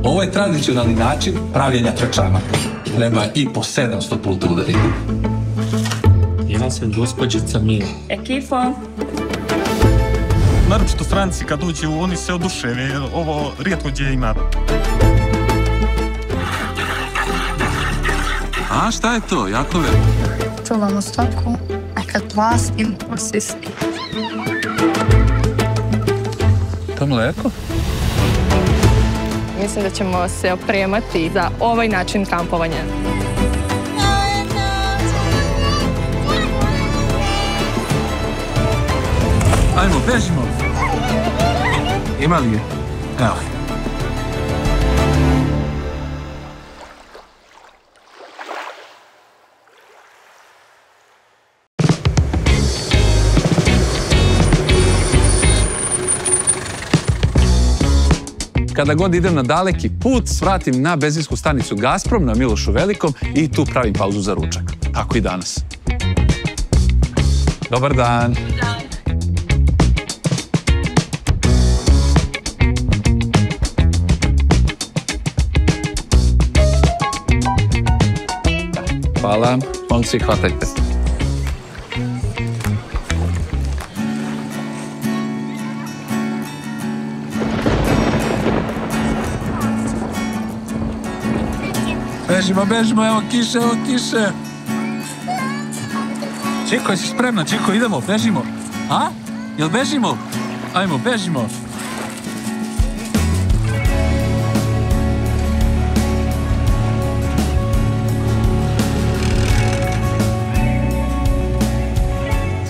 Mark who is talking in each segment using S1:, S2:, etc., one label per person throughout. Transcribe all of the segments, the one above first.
S1: Ovo je tradicionalni način pravljenja kačamaka. Treba i po 700 puta udariti.
S2: Ja sam gospođica Mila.
S3: Ekipo.
S4: Naročito stranci kad uđu, oni se oduševe, jer ovo rijetko gdje ima.
S1: A šta je to, Jakove?
S5: Čuvamo stoku, a kad plastim, osistim.
S1: To mleko?
S3: Mislim da ćemo se opremati za ovaj način kampovanja.
S1: Ajmo, bežimo. Ima li je? Evo. Kada god idem na daleki put, svratim na benzinsku stanicu Gazprom na Milošu Velikom i tu pravim pauzu za ručak. Tako i danas. Dobar dan. Hvala. Momci, hvatajte. Bežimo, evo kiše. Čiko, jesi spremna? Čiko, idemo, bežimo. A? Jel bežimo? Ajmo, bežimo.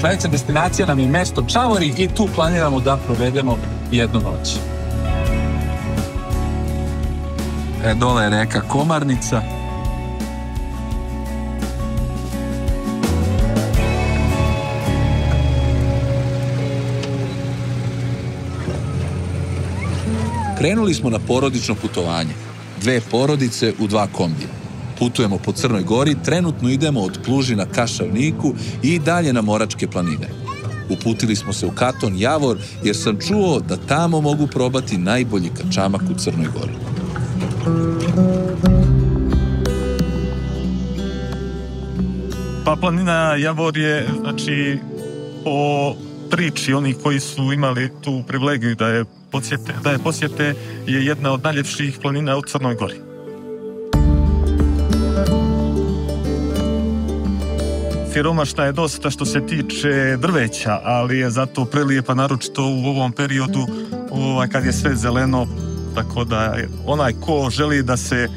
S1: Sljedeća destinacija nam je mesto Čavori i tu planiramo da provedemo jednu noć. Dole je reka Komarnica. Krenuli smo na porodično putovanje. 2 porodice u 2 kombija. Putujemo po Crnoj Gori, trenutno idemo od Plužina ka Šavniku i dalje na Moračke planine. Uputili smo se u Katon Javor jer sam čuo da tamo mogu probati najbolji kačamak u Crnoj Gori.
S4: Pa planina Javor je, znači, po priči onih koji su imali tu privilegiju da je posjete, je jedna od najljepših planina u Crnoj Gori. Siromašna je dosta što se tiče drveća, ali je zato prelijepa, naročito u ovom periodu kad je sve zeleno, tako da onaj ko želi da se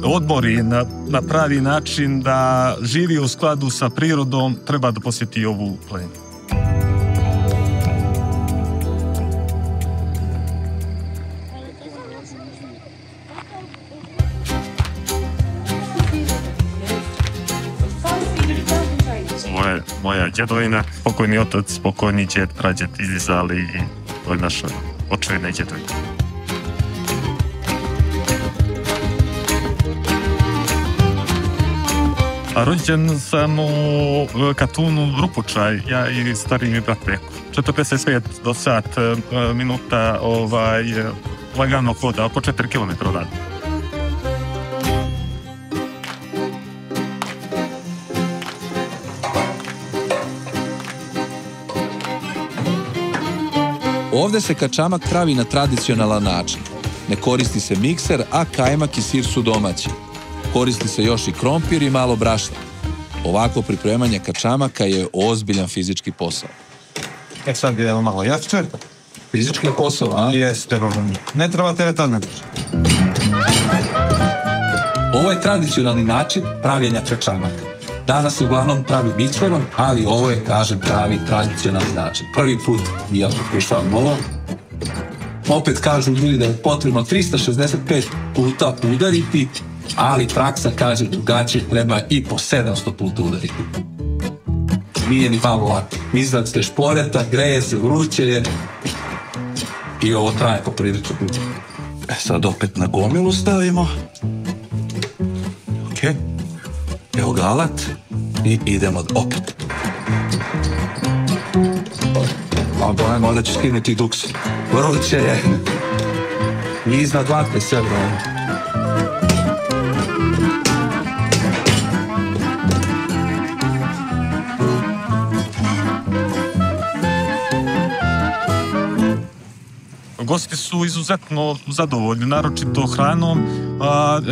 S4: odmori na pravi način, da živi u skladu sa prirodom, treba da posjeti ovu planinu. Moja djedovina, pokojni otac, pokojni djed, prađed izlizali i to je naša očevina i djedovina. Rođen sam u Katunu Rupučaj, ja i stariji mi brat Veko. 45 do sat minuta laganog hoda, oko 4 km od rada.
S1: Ovdje se kačamak pravi na tradicionalan način. Ne koristi se mikser, a kajmak i sir su domaći. Koristi se još i krompir i malo brašna. Ovako pripremanje kačamaka je ozbiljan fizički posao.
S6: Sad idemo malo jače.
S1: Fizički posao, a?
S6: Jeste, ne treba teretane.
S1: Ovo je tradicionalni način pravljenja kačamaka. Danas se uglavnom pravi mikserom, ali ovo je, kažem, pravi tradicionalni način. Prvi put ja pokušavam ovo. Opet kažu ljudi da je potrebno 365 puta udariti, ali praksa kaže drugačije, treba i po 700 puta udariti. Nije ni malo lako. Izvad ste šporeta, greje se, vruće je i ovo traje po prilično puta.
S6: Sad opet na gomilu stavimo. Ok. Evo ga alat i idemo opet.
S1: Onda će skinuti duks. Vruće je. I iznad vatke sve brojno.
S4: Gosti su izuzetno zadovoljni, naročito hranom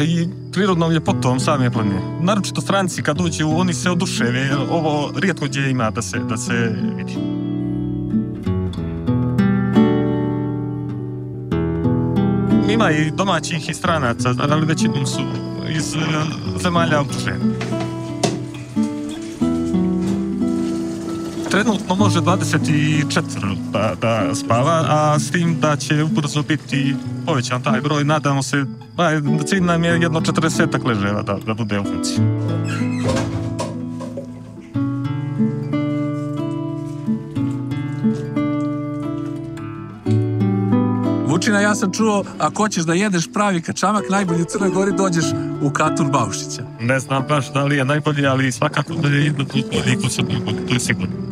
S4: i prirodnom ljepotom same planine. Naročito stranci kad dođu, oni se oduševe, jer ovo rijetko gdje ima da se vidi. Ima i domaćih i stranaca, ali većinom su iz zemalja okruženja. Trenutno može 24 da spava, a s tim da će ubrzo biti povećan taj broj. Nadamo se, cilj nam je jedno 40 leževa da bude u funkciji.
S1: Vučina, ja sam čuo, ako hoćeš da jedeš pravi kačamak, najbolji u Crnoj Gori dođeš u Katun Baušića.
S4: Ne znam baš da li je najbolji, ali svakako da je jedno bolji kod Crnoj Gori, to je sigurno.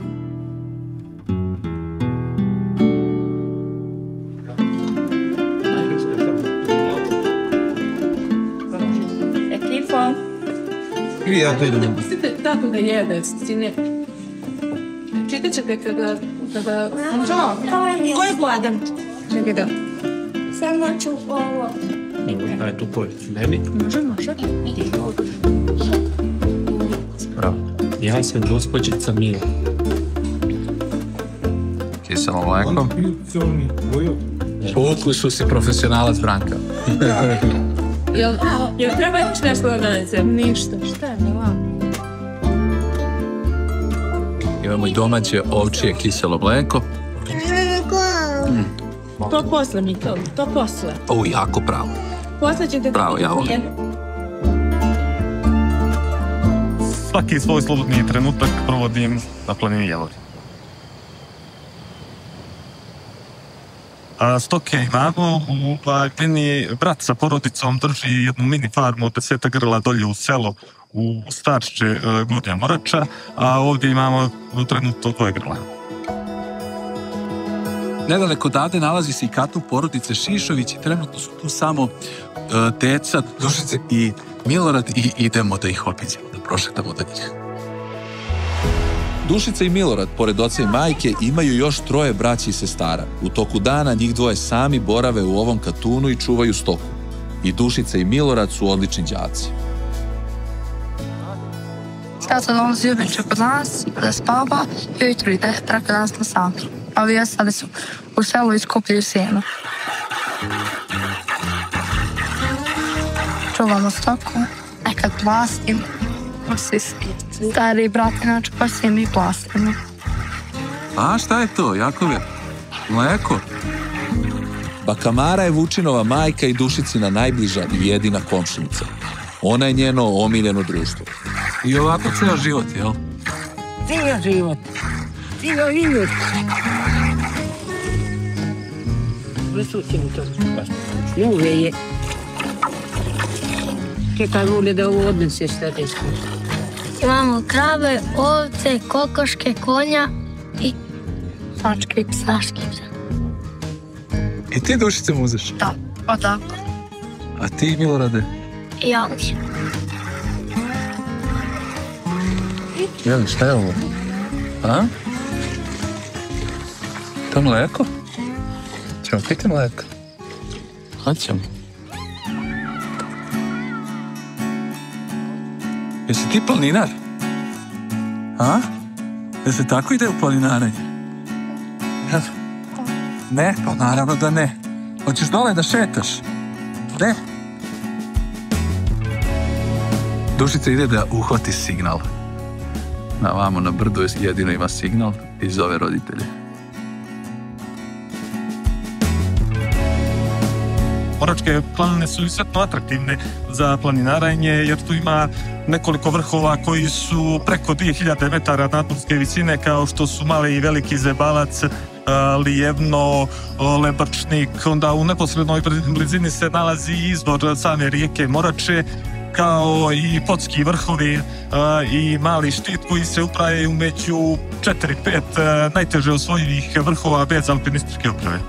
S1: I ja to idem.
S7: Pustite tako da jede, stine. Čitat ćete kada...
S5: Ko je gladan?
S7: Čekaj da.
S5: Samo ću ovo.
S2: Daj tu povijek. Meni?
S7: Može.
S2: Bravo. Ja sam gospođica Mila.
S1: Kiselo mleko. Povukli su si profesionalac Branka.
S7: Jel treba još nešto organizam? Ništa. Šta je, Mila?
S1: Imamo i domaće ovčije kiselo mleko.
S7: To posle mi to posle.
S1: Ovo jako pravo.
S7: Posle ćete...
S1: Pravo, ja volim.
S4: Svaki svoj slobodni trenutak provodim na planini Jelovlje. Stoke imamo, meni brat sa porodicom drži jednu mini farmu od 10 grla dolje u selo u Staršće Gornja Morača, a ovdje imamo trenutno 2 grla.
S1: Nedaleko odavde nalazi se i Katun porodice Šišović i trenutno su tu samo Teca, Dušice i Milorad i idemo da ih obiđemo, da prošetamo do njih. Dušica i Milorad, pored oca i majke, imaju još 3 braća i sestara. U toku dana njih 2 sami borave u ovom katunu i čuvaju stoku. I Dušica i Milorad su odlični đaci.
S5: Tata dolazi uveče kod nas da spava i ujutro ide traka nas na sami. Ali ja sada su u selu iskupljaju sjeno. Čuvamo stoku, nekad plastim, svi stari brati inače pa svi mi plastimo.
S1: A šta je to, Jakove? Mleko? Baka Mara je Vučinova majka i Dušicina najbliža i jedina komšinica. Ona je njeno omiljeno društvo. I ovako ceo život, jel?
S8: Ceo život. Ceo život. Vysućemo to. Ljuve je. Čekaj, vole da ovo odnese šta desno.
S5: Imamo krave, ovce, kokoške, konja i mačke i psaške.
S1: I ti Dušice muzeš?
S5: Da, pa tako.
S1: A ti, Milorade?
S5: I ja li.
S1: Jeli, šta je ovo? A? To mleko? Ćemo piti mleko? Hoćemo. Jesi ti planinar? A? Jel se tako ide u planinaranje? Ne, pa naravno da ne. Hoćeš dole da šetaš? Ne. Dušica ide da uhvati signal. Na vamo na brdu jedino ima signal i zove roditelje.
S4: Moračke planine su izuzetno atraktivne za planinaranje jer tu ima nekoliko vrhova koji su preko 2000 metara nadmorske visine kao što su Mali i Veliki Zebalac, Lijevno, Lebrčnik. Onda u neposrednoj blizini se nalazi izvor same rijeke Morače kao i Potski vrhovi i Mali Štit koji se uprajaju među 4-5 najteže osvojivih vrhova bez alpinističke opreme.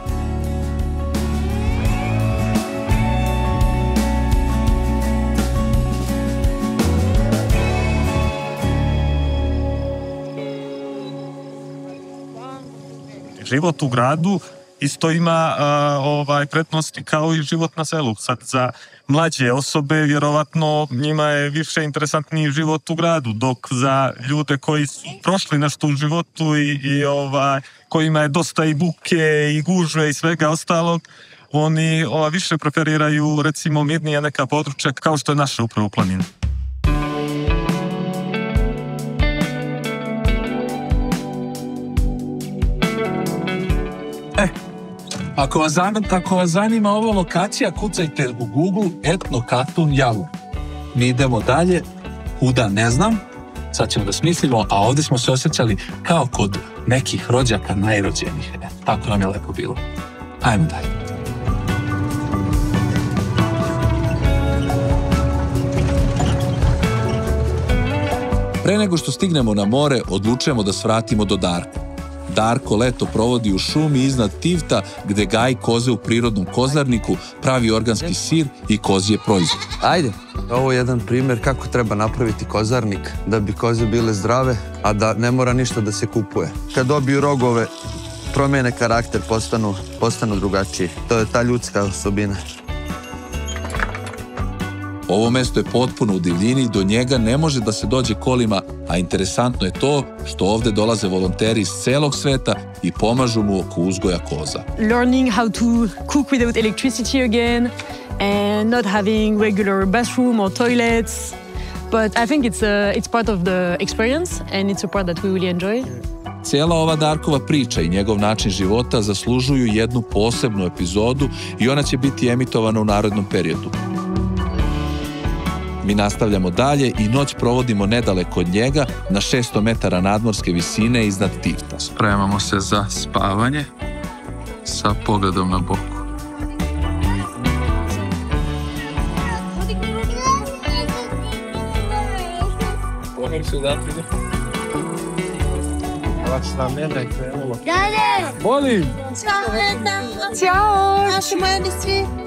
S4: Život u gradu isto ima prednosti kao i život na selu. Sad za mlađe osobe vjerovatno njima je više interesantniji život u gradu, dok za ljude koji su prošli nešto u životu i kojima je dosta i buke i gužve i svega ostalog, oni više preferiraju recimo mirnija neka područja kao što je naše upravo planine.
S1: Ako vas zanima ova lokacija, kucajte u Google Etno Katun Javor. Mi idemo dalje, kuda ne znam, sad ćemo da smislimo, a ovdje smo se osjećali kao kod nekih rođaka najrođenijih. Tako nam je lepo bilo. Ajmo dalje.
S6: Pre nego što stignemo na more, odlučujemo da svratimo do Darku. Darko leto provodi u šumi iznad Tivta, gde gaji koze u prirodnom kozarniku, pravi organski sir i kozije proizvod.
S9: Ajde, ovo je jedan primjer kako treba napraviti kozarnik da bi koze bile zdrave, a da ne mora ništa da se kupuje. Kad dobiju rogove, promijene karakter, postanu drugačiji. To je ta ljudska osobina.
S6: Ovo mesto je potpuno u divljini, do njega ne može da se dođe kolima, a interesantno je to što ovde dolaze volonteri iz celog sveta i pomažu mu oko uzgoja koza.
S10: Learning how to cook without electricity again and not having regular bathroom or toilets. But I think it's part of the experience and it's a part that we really enjoy.
S6: Cijela ova Darkova priča i njegov način života zaslužuju jednu posebnu epizodu i ona će biti emitovana u narednom periodu. Mi nastavljamo dalje i noć provodimo nedaleko od njega na 600 metara nadmorske visine iznad Tivta.
S1: Spremamo se za spavanje sa pogledom na boku.
S10: Molim! Ćao!
S5: Naši mladi svi!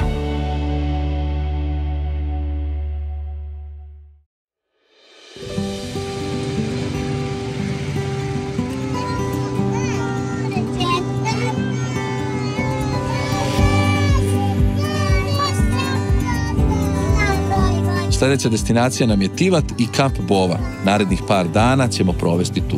S6: Sljedeća destinacija nam je Tivat i kamp Bova. Narednih par dana ćemo provesti tu.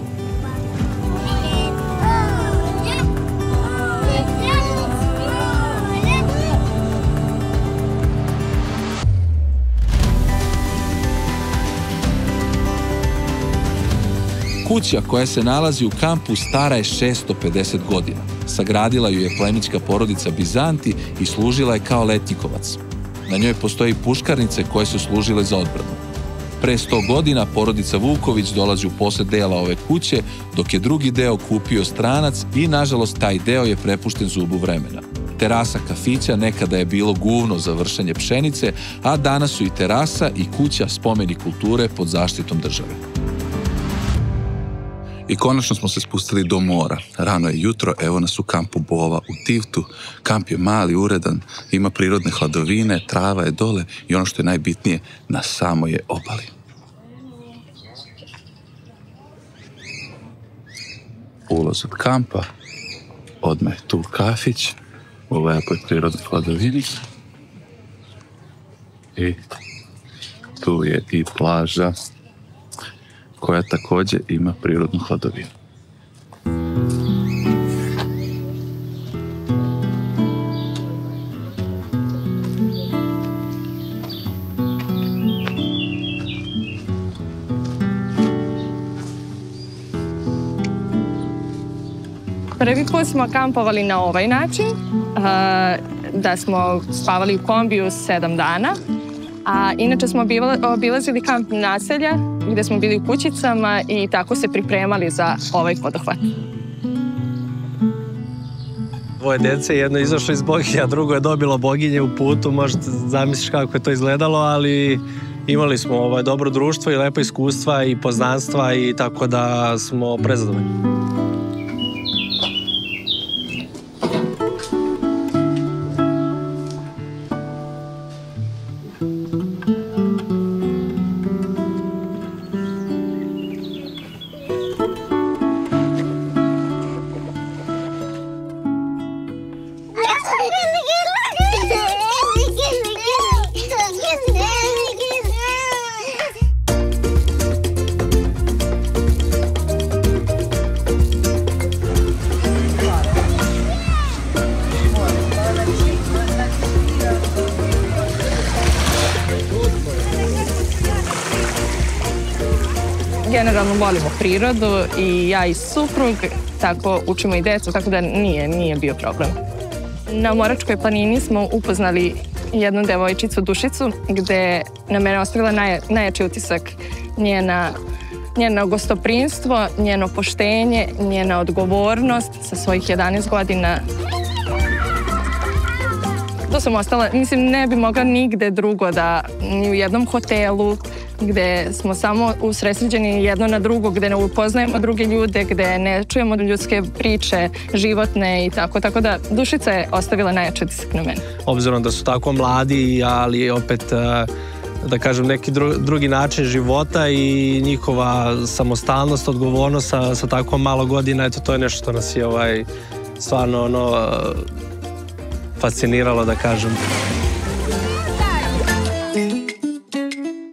S6: Kuća koja se nalazi u kampu stara je 650 godina. Sagradila ju je plemićka porodica Bizanti i služila je kao letnjikovac. Na njoj postoji puškarnice koje su služile za odbranu. Pre 100 godina porodica Vuković dolazi u posjed dela ove kuće, dok je drugi deo kupio stranac i, nažalost, taj deo je prepušten zubu vremena. Terasa kafića nekada je bilo guvno za vršenje pšenice, a danas su i terasa i kuća spomenik kulture pod zaštitom države.
S1: I konačno smo se spustili do mora. Rano je jutro, evo nas u kampu Bova u Tivtu. Kamp je mali, uredan, ima prirodne hladovine, trava je dole i ono što je najbitnije, na samoj je obali. Ulaz od kampa, odmah je tu kafić u lepoj prirodnoj hladovini. I tu je i plaža koja također ima prirodnu hladovinu.
S3: Prvi put smo kampovali na ovaj način, da smo spavali u kombiju 7 dana. A inače smo obilazili kamp naselja gdje smo bili u kućicama i tako se pripremali za ovaj poduhvat.
S2: Dvoje djece, jedno je izašlo iz boginje, a drugo je dobilo boginje u putu. Možete zamisliti kako je to izgledalo, ali imali smo dobro društvo i lepo iskustva i poznanstva i tako da smo prezadovoljni.
S3: generalno volimo prirodu i ja i suprug, tako učimo i decu, tako da nije bio problem. Na Moračkoj planini smo upoznali jednu devojčicu, Dušicu, gde na mene ostavila najjači utisak njeno gostoprimstvo, njeno poštenje, njena odgovornost sa svojih 11 godina. To sam ostala, mislim, ne bi mogla nigde drugo ni u jednom hotelu, gde smo samo usredsređeni jedno na drugo, gde ne upoznajemo druge ljude, gde ne čujemo ljudske priče, životne i tako. Tako da Dušica je ostavila najjači utisak na mene.
S2: Obzirom da su tako mladi, ali opet, da kažem, neki drugi način života i njihova samostalnost, odgovornost sa tako malo godina, eto, to je nešto što nas je stvarno fasciniralo, da kažem.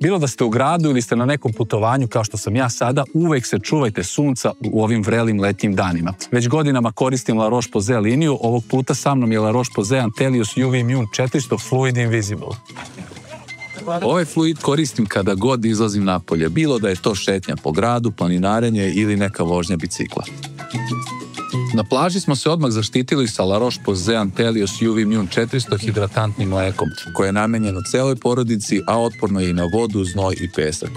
S6: Bilo da ste u gradu ili ste na nekom putovanju kao što sam ja sada, uvek se čuvajte sunca u ovim vrelim letnjim danima. Već godinama koristim La Roche-Posay liniju, ovog puta sa mnom je La Roche-Posay Antelius UV Immune 400 Fluid Invisible. Ovaj fluid koristim kada god izlazim napolje, bilo da je to šetnja po gradu, planinarenje ili neka vožnja bicikla. Na plaži smo se odmah zaštitili sa La Roche-Posay Antelius UV Immune 400 hidratantnim mlekom, koje je namenjeno celoj porodici, a otporno je i na vodu, znoj i pesak.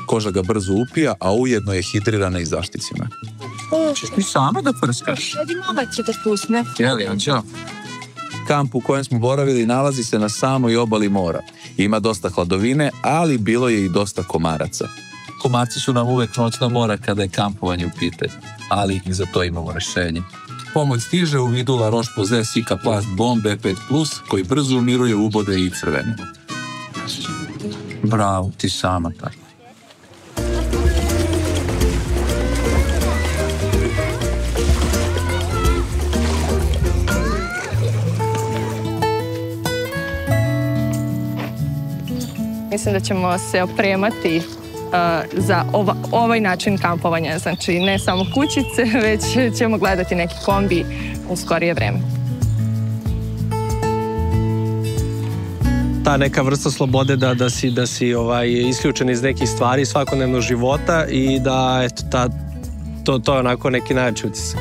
S6: Koža ga brzo upija, a ujedno je hidrirana i zaštićena. Češ ti sama da prskaš?
S7: Radi mama će da pusne.
S6: Jeli, Anđeo? Kamp u kojem smo boravili nalazi se na samoj obali mora. Ima dosta hladovine, ali bilo je i dosta komaraca. Komarci su nam uvek noćna mora kada je kampovanje u pitanju, ali i za to imamo rešenje. Pomoć stiže u vidu La Roche-Posay Sika Plast Bomb B5+, koji brzo umiruje ubode i crvene. Bravo, ti sama tako.
S3: Mislim da ćemo se opremati za ovaj način kampovanja. Znači, ne samo kućice, već ćemo gledati neki kombi u skorije vreme.
S2: Ta neka vrsta slobode da si isključen iz nekih stvari svakodnevnog života i da, eto, to je onako neki najjači utisak.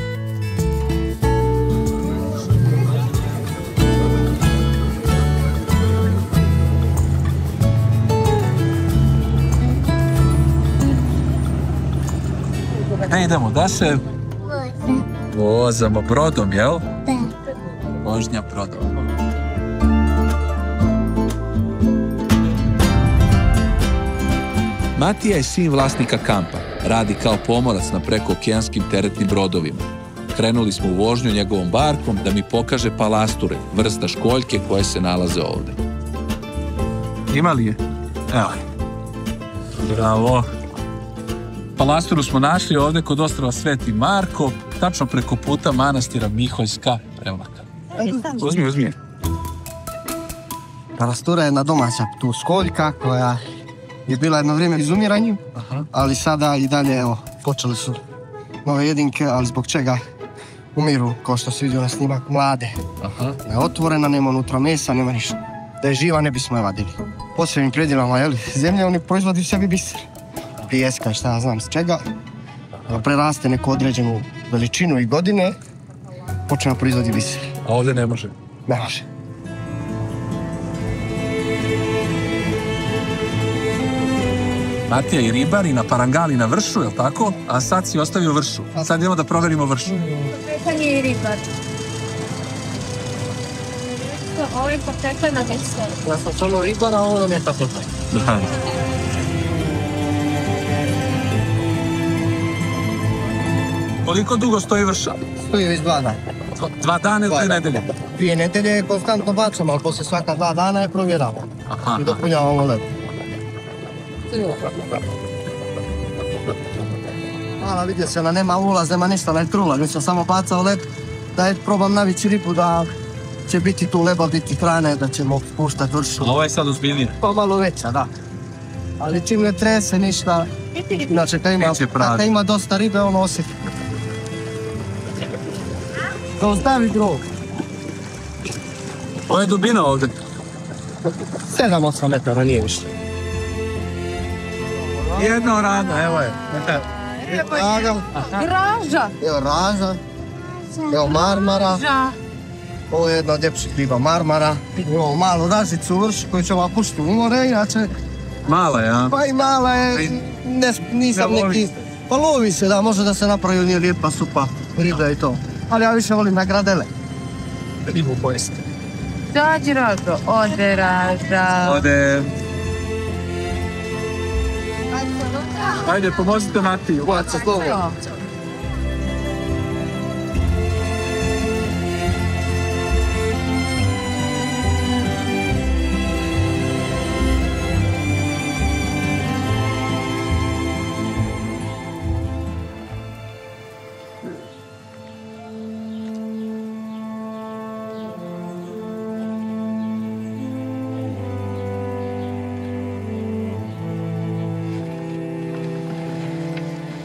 S6: Ne idemo, da se vozamo brodom, jel? Da. Vožnja brodom. Matija je sin vlasnika kampa. Radi kao pomorac na prekookeanskim teretnim brodovima. Krenuli smo u vožnju njegovom barkom da mi pokaže palasture, vrsta školjke koje se nalaze ovde. Ima li je? Evo. Bravo. Palasturu smo našli ovde kod ostrva Sveti Marko, tačno preko puta manastira Miholjska Prevlaka. Uzmi.
S11: Palastura je jedna domaća tu školjka koja je bila jedno vrijeme izumiranju, ali sada i dalje, evo, počeli su nove jedinke, ali zbog čega umiru, kao što se vidio na snimak, mlade. Je otvorena, nema unutra mesa, nema ništa. Da je živa ne bismo je vadili. Posebnim predjelama zemlje oni proizvodi u sebi biser. Pijeska, šta ja znam s čega, preraste neku određenu veličinu i godine, počne proizvodi biser.
S6: A ovdje ne može?
S11: Ne može.
S6: Matija i ribar i na Parangali na Vršu, je li tako? A sad si ostavio Vršu. Sad idemo da proverimo Vršu.
S7: Pekanje i ribar. Ovo je potekle na mjesto.
S11: Ja sam samo ribar, a ovo nam je tako.
S6: Da. Koliko dugo stoji Vrša?
S11: Stoji već 2 dana.
S6: 2 dana ili 2 nedelje?
S11: 2 nedelje je konstantno bacamo, ali posle svaka 2 dana je provjeravamo. I dopunjavamo led. Hvala, vidio se, ona nema ulaz, nema ništa, ne trula, već sam samo bacao led, da je probam navići ribu da će biti tu leba, biti hrane, da ćemo puštati Vršu.
S6: Ovo je sad ozbiljnije?
S11: Pa malo veća, da. Ali čim ne trese ništa, inače kada ima dosta ribe, ono osjeti. Da ostavi drog.
S6: Ovo je dubina ovde?
S11: 7-8 metara, nije više.
S2: Jedna orada, evo je.
S11: Raža. Evo raža. Evo marmara. Ovo je jedna od ljepših riba marmara. Evo malu ražicu u vršu koju ćemo pustiti u more, inače...
S2: Mala je, a?
S11: Pa i mala je, nisam neki... Pa lovi se, da, može da se napravi od nje lijepa supa ribe i to. Ali ja više volim na gradele.
S2: Ribu pojesti.
S5: Dođi Rogo, ode raža.
S2: Ode. Ajde, pomozite Matiju.
S11: Baca to.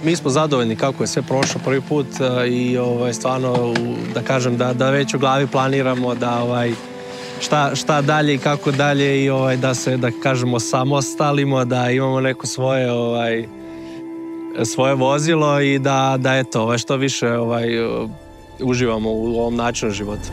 S2: Mi smo zadovoljni kako je sve prošlo prvi put i stvarno, da kažem, da već u glavi planiramo da šta dalje i kako dalje i da se, da kažemo, samostalimo, da imamo neko svoje vozilo i da eto, što više uživamo u ovom načinu života.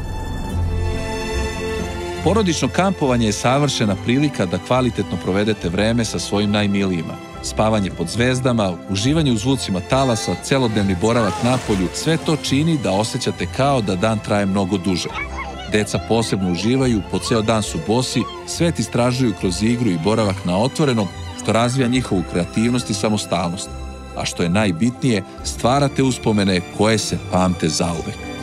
S6: Porodično kampovanje je savršena prilika da kvalitetno provedete vreme sa svojim najmilijima. Spavanje pod zvezdama, uživanje u zvucima talasa, celodnevni boravak napolju, sve to čini da osjećate kao da dan traje mnogo duže. Deca posebno uživaju, po ceo dan su bosi, svet istražuju kroz igru i boravak na otvorenom, što razvija njihovu kreativnost i samostalnost. A što je najbitnije, stvarate uspomene koje se pamte zauvek.